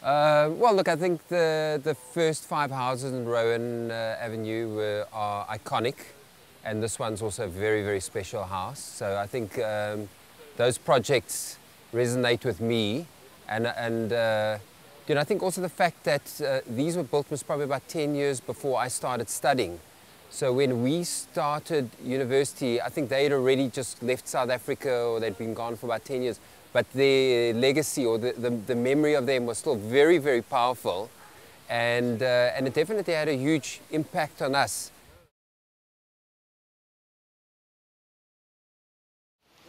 Well, look, I think the first 5 houses in Rowan Avenue are iconic, and this one's also a very, very special house. So I think those projects resonate with me, and you know, I think also the fact that these were built was probably about 10 years before I started studying. So when we started university, I think they'd already just left South Africa, or they'd been gone for about 10 years. But their legacy, or the memory of them, was still very, very powerful. And it definitely had a huge impact on us.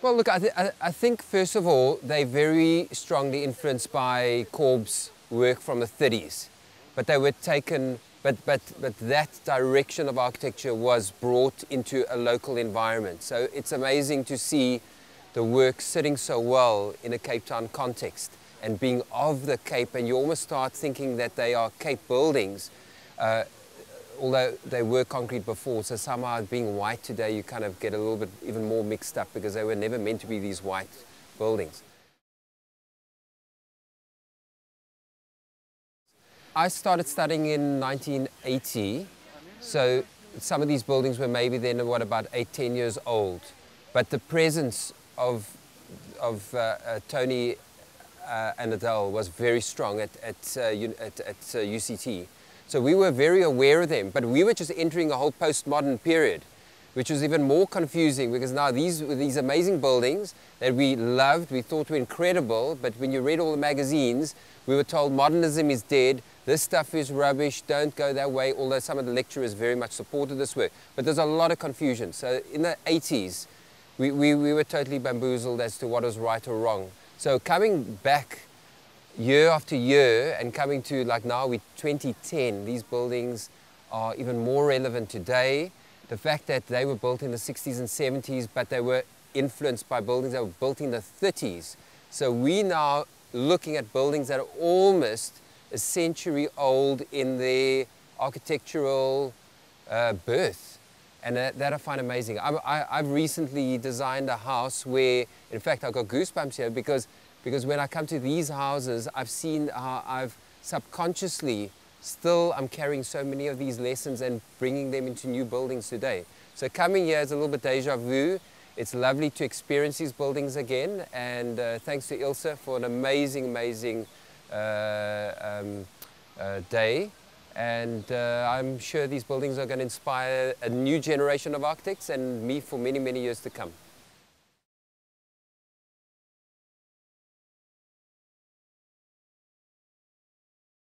Well, look, I think, first of all, they're very strongly influenced by Corb's work from the 30s. But they were taken, but that direction of architecture was brought into a local environment. So it's amazing to see the work sitting so well in a Cape Town context and being of the Cape, and you almost start thinking that they are Cape buildings, although they were concrete before. So somehow being white today, you kind of get a little bit even more mixed up, because they were never meant to be these white buildings. I started studying in 1980, so some of these buildings were maybe then, what, about 8–10 years old. But the presence of Tony and Adèle was very strong at UCT. So we were very aware of them, but we were just entering a whole postmodern period, which was even more confusing, because now these were these amazing buildings that we loved, we thought were incredible, but when you read all the magazines, we were told modernism is dead, this stuff is rubbish, don't go that way, although some of the lecturers very much supported this work. But there's a lot of confusion. So in the 80s, we were totally bamboozled as to what was right or wrong. So coming back year after year and coming to, like, now we're 2010, these buildings are even more relevant today. The fact that they were built in the 60s and 70s, but they were influenced by buildings that were built in the 30s. So we now looking at buildings that are almost a century old in their architectural birth. And that I find amazing. I've recently designed a house where, in fact, I've got goosebumps here, because when I come to these houses, I've seen how I've subconsciously I'm carrying so many of these lessons and bringing them into new buildings today. So coming here is a little bit deja vu. It's lovely to experience these buildings again, and thanks to Ilse for an amazing, amazing day. And I'm sure these buildings are going to inspire a new generation of architects and me for many, many years to come.